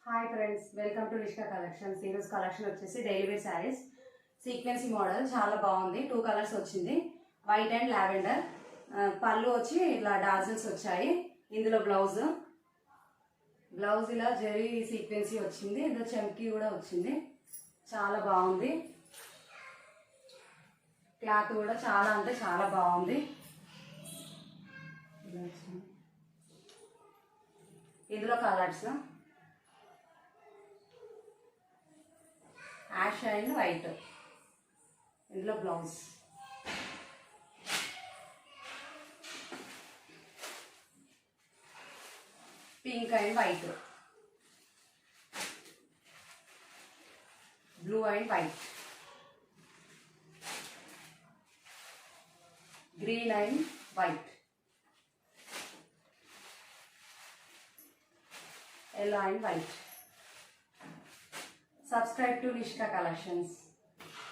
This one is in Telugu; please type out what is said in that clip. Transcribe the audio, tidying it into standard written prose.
Hi friends, welcome to Nishka collections. ఈరోజు కలెక్షన్ వచ్చేసి డైలీ వేర్ శారీస్ సీక్వెన్సీ మోడల్ చాలా బాగుంది. 2 కలర్స్ వచ్చింది, వైట్ అండ్ లావెండర్. పళ్ళు వచ్చి ఇలా డాజిల్స్ వచ్చాయి. ఇందులో బ్లౌజ్ ఇలా జరీ సీక్వెన్సీ వచ్చింది. ఇందులో చమ్కీ కూడా వచ్చింది. చాలా బాగుంది. క్లాత్ కూడా చాలా అంటే చాలా బాగుంది. ఇందులో కలర్స్ యాష్ అండ్ వైట్. ఇందులో blouse pink and white, blue and white, green and white, yellow and white. Subscribe to Nishka Collections.